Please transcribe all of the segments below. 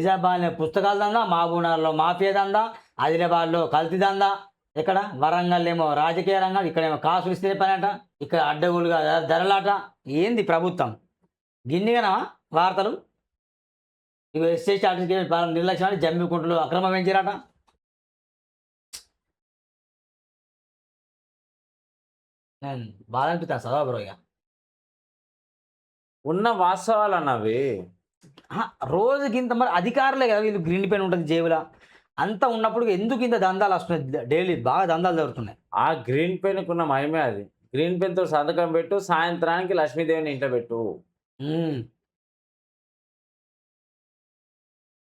నిజామాబాద్లో పుస్తకాల దందా, మహబూబ్‌నగర్‌లో మాఫియా దందా, ఆదిలాబాద్‌లో కల్తీ దందా, ఎక్కడ వరంగల్ ఏమో రాజకీయ రంగం, ఇక్కడేమో కాసులు ఇస్తే పనట, ఇక్కడ అడ్డగోలుగా ధరలాట. ఏంది ప్రభుత్వం? గిన్నిగనమా వార్తలు? ఇగో ఎస్సీ స్టాటిస్టిక్స్ నిర్లక్ష్యం అని జమ్మికుంటలో అక్రమం పెంచిరట. నేను బాధ అనిపిత్తాంది చదవ బ్రో ఇగ. ఉన్న వాస్తవాలన్నవి. అహా! రోజుకింత మరి అధికారులే కదా వీళ్ళు గ్రీన్ పెన్ ఉంటది జేబుల. అంతా ఉన్నప్పుడు ఎందుకు ఇంత దందాలొస్తున్నాయి డైలీ బాగా దందాలు జరుగుతున్నాయి. ఆ గ్రీన్ పెన్‌కున్న మహిమే అది. గ్రీన్ పెన్‌తో సంతకం పెట్టు, సాయంత్రానికి లక్ష్మీదేవిని ఇంట్లో పెట్టు. హ్మ్.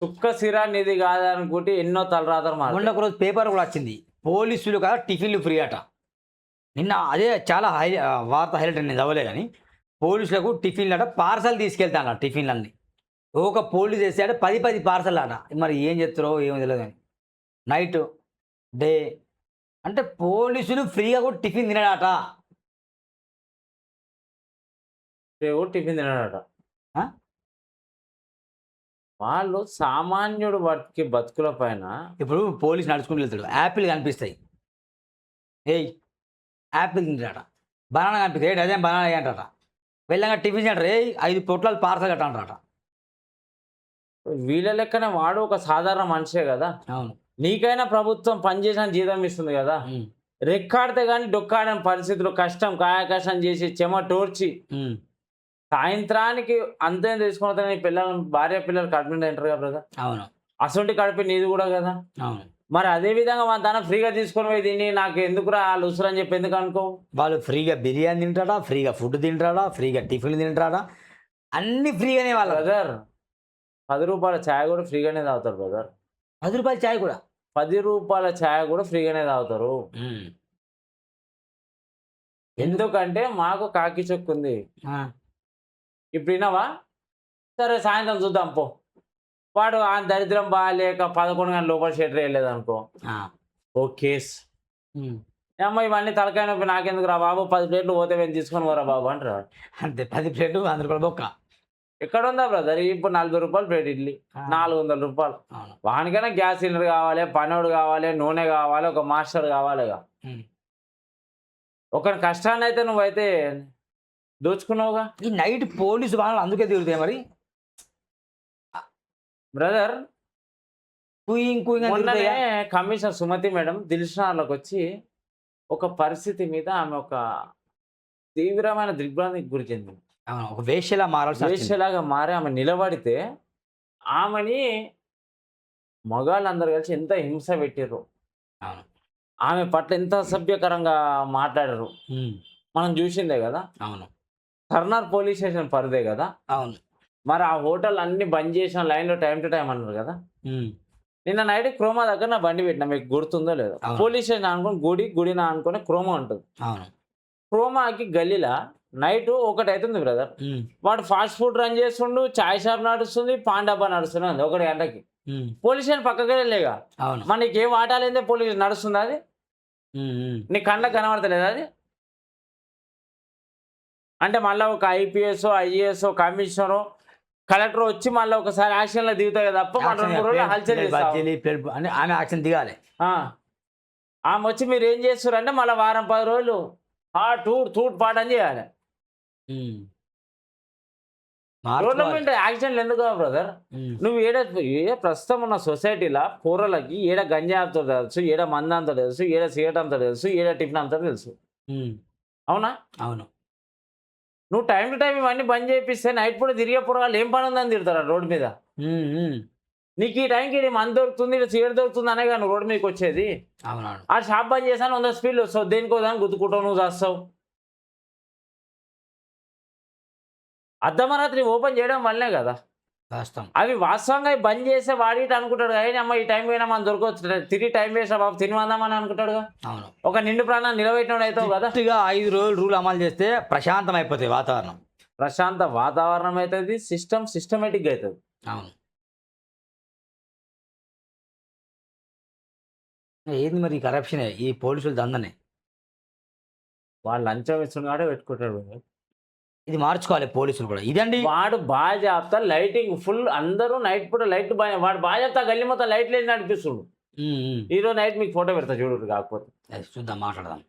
చుక్క సిరా నీది కాదనుకుంటే ఎన్నో తలరాతలు మొన్న మారుతాయి. ఒకరోజు పేపర్ గూడా వచ్చింది. పోలీసులు కదా టిఫిన్‌లు ఫ్రీ అట. నిన్న అదే చాలా వార్త హైలైట్ నేను చదవలే గాని. పోలీసులకు టిఫిన్‌లట పార్సెల్ తీసుకెళ్తానట టిఫిన్‌లన్నీ. ఒక పోలీస్ చేసాడు 10, 10 పార్సెల్‌లట. మరి ఏం చేస్తారో ఏమో తెలవదు గాని. నైట్, డే అంటే పోలీసులు ఫ్రీగా కూడా టిఫిన్ తినడట. దేవుడు టిఫిన్ తినడట. ఆ! వాళ్ళు సామాన్యుడు బతికే బతుకుల పైన ఇప్పుడు పోలీస్ నడుచుకుంటూ వెళ్తాడు. యాపిల్ కనిపిస్తాయి. ఏయ్! యాపిల్ తింటాడట. బనానా కనిపిస్తాయి. ఏయ్! డజన్ బనానా ఎయ్యంటట. వెళ్ళంగా టిఫిన్ సెంటర్ ఏయ్! 5 పొట్లాలు పార్సెల్ కట్టంటారట. వీళ్ళ లెక్కనే వాడు ఒక సాధారణ మనిషే గదా! అవును. నీకైనా ప్రభుత్వం పనిచేసిన జీతం ఇస్తుంది గదా! హ్మ్. రెక్కాడితే గాని డొక్కాడని పరిస్థితులు కష్టం కాయకష్టం చేసి చెమటోడ్చి హ్మ్. సాయంత్రానికి అంతే తీసుకొని నీ పిల్లలు భార్య పిల్లలు కడుపు నిండా తింటారు కదా బ్రదర్. అవును. అసొంటి కడుపు నీది గూడా గదా! అవును. మరి అదే విధంగా వాని ఫ్రీగా తీసుకొని పోయి తిని నాకు ఎందుకురా ఆ లుసురని చెప్పి ఎందుకు అనుకోవు? వాళ్ళు ఫ్రీగా బిర్యానీ తింటాడా, ఫ్రీగా ఫుడ్ తింటాడా, ఫ్రీగా టిఫిన్‌లు తింటాడా, అన్నీ ఫ్రీగానే వాళ్ళకు. బ్రదర్ రూ. 10 చాయ్ గూడా ఫ్రీగానే తాగుతారు బ్రదర్. రూ. 10 చాయ్ కూడా. రూ. 10 చాయ్ గూడా ఫ్రీగానే తాగుతారు. హ్మ్. ఎందుకు? ఎందుకంటే మాకు కాకి చొక్కుంది. ఆ! ఇప్పుడు ఇనవా? సరే సాయంత్రం చూద్దాం పో. వాడు ఆ దరిద్రం బాలేక 11 గంటల లోపల షట్టర్ ఎయలేదనుకో. ఆ! ఓ కేస్. హ్మ్. ఏమ్మా ఇవన్నీ తలకాయ నొప్పి నాకెందుకురా బాబు 10 ప్లేట్లు పోతే మేము తీసుకొని పోరా బాబు అంటారు. అంతే 10 ప్లేట్లు రూ. 100 బొక్క. ఎక్కడుందా బ్రదర్ ఇప్పుడు రూ. 40 ప్లేట్ ఇడ్లీ. ఆ! రూ. 400. అవును. వానికైనా గ్యాస్ సిలిండర్ కావాలి, పనోడు కావాలి, నూనె కావాలి, ఒక మాస్టర్ కావాలిగా. హ్మ్. ఒకరి కష్టాన్నయితే నువ్వైతే దోచుకున్నావుగా. ఈ నైట్ పోలీసు వాహనాలు అందుకే తిరుగుతాయి మరి. బ్రదర్ కూయింగ్ కూయింగ్ అని మొన్ననే తిరుగుతాయిగా. కమిషనర్ సుమతి మేడం దిల్‌షుక్‌నగర్‌లోకొచ్చి ఒక పరిస్థితి మీద ఆమె ఒక తీవ్రమైన దిగ్భ్రాంతికి గురి చెందింది. అవును. ఒక వేశ్యలా మారాల్సొచ్చింది. వేశ్యలాగా మారి ఆమె నిలబడితే ఆమెని మగాళ్ళందరూ కలిసి ఎంత హింస పెట్టిర్రో. అవును. ఆమె పట్ల ఎంత అసభ్యకరంగా మాట్లాడారు. హ్మ్. మనం జూషిందే గదా! అవును. కర్నూల్ పోలీస్ స్టేషన్ పరిధే గదా! అవును. మరి ఆ హోటల్ అన్నీ బంద్ చేసిన లైన్‌లో టైమ్ టు టైమ్ అన్నారు గదా! హ్మ్. నిన్న నైట్ క్రోమా దగ్గర నా బండి పెట్టినా మీకు గుర్తుందో లేదో. అవును. పోలీస్ స్టేషన్ ఆనుకొని గుడిని ఆనుకొని క్రోమా ఉంటది. అవును. క్రోమాకి గల్లీల నైట్ ఒకటైతుంది బ్రదర్. హ్మ్. వాడు ఫాస్ట్ ఫుడ్ రన్ చేస్తుండు, చాయ్ షాప్ నడుస్తుంది, పాన్ డబ్బా నడుస్తున్నది 1 గంటకి. హ్మ్. పోలీస్ స్టేషన్ పక్కకెళ్ళేగా. అవును. మరి నీకేం వాటా లేనిదే పోలీస్ నడుస్తుందా అది? హ్మ్. హ్మ్. నీ కళ్ళకి కనబడతలేదా అది? అంటే మళ్ళా ఒక ఐపీఎసో, ఐఏఎసో, కమిషనరో, కలెక్టరో వచ్చి మళ్ళా ఒకసారి యాక్షన్‌లో దిగుతాయి తప్ప మన 2, యాక్షన్ 3 రోజులు హల్చల్ ప్లేట్ చేస్తా బజ్జీలు, ప్లేట్ అని ఆమె యాక్షన్ దిగాలి. ఆ! ఆమొచ్చి మీరేం చేస్తుర్రంటే మళ్ళా వారం, 10 రోజులు తూట్ తూట్ పాడని చేయాలి. హ్మ్. రోడ్ల మార్చుకోవాలి. మీద యాక్సిడెంట్లు ఎందుకు కావు బ్రదర్? హ్మ్. నువ్వు ప్రస్తుతం ఉన్న సొసైటీల పోరలకి ఏడ గంజాయి అమ్ముతారో తెలుసు, ఏడ మందు అమ్ముతారో తెలుసు, ఏడ సిగరెట్ అమ్ముతారో తెలుసు, ఏడ టిఫిన్ అమ్ముతారో తెలుసు. హ్మ్. అవునా? అవును. నువ్వు టైమ్ టు టైమ్ ఇవన్నీ బంద్ చేపిస్తే నైట్ పూట తిరిగే పోరగాళ్ళు ఏం పనుందని తిడతారా రోడ్డు మీద? హ్మ్. హ్మ్. నీకు ఈ టైంకి ఈడ మందు దొరుకుతుంది, ఈడ సిగరెట్ దొరుకుతుంది అనేగా నువ్వు రోడ్డు మీదకొచ్చేది. అవునవును. ఆ షాప్ బంద్ చేశాను 100 స్పీడ్‌లో వస్తావు. దేనికో దానికి గుద్దుకుంటావు నువ్వు చస్తావు. అర్ధమరాత్రి ఓపెన్ చేయడం వల్లనే కదా! వాస్తవం. అవి వాస్తవంగా అవి బంద్ చేస్తే వాడిట అనుకుంటాడు. "అమ్మ ఈ టైం పోయినా మనం దొరకవచ్చు. తిరిగి టైం వేస్ట్‌రా బాబు తినివందామని" అనుకుంటాడుగా. అవును. ఒక నిండు ప్రాణాన్ని నిలబెట్టినోడు అయితావు కదా! స్ట్రిక్ట్‌గా 5 రోజులు రూల్ అమలు చేస్తే ప్రశాంతం అయిపోతది వాతావరణం. ప్రశాంత వాతావరణం అయితది. సిస్టమేటిక్‌గా అయితది. అవును. ఏంది మరి ఈ కరప్షనే ఈ పోలీసుల దందనే. వాడు లంచం ఇస్తుండు కాబట్టే పెట్టుకుంటాడు. ఇది మార్చుకోవాలి పోలీసులు కూడా. ఇదండి వాడు బాగా చెప్తా లైటింగ్ ఫుల్ అందరూ నైట్ పూట లైట్ బాగా వాడు బాగా చెప్తా గల్లీ మొత్తం లైట్లు వేసి నడిపిస్తుండు. హ్మ్. హ్మ్. ఈరోజు నైట్ మీకు ఫోటో పెడతా చూడు కాకపోతే. అది చూద్దాం మాట్లాడదాం.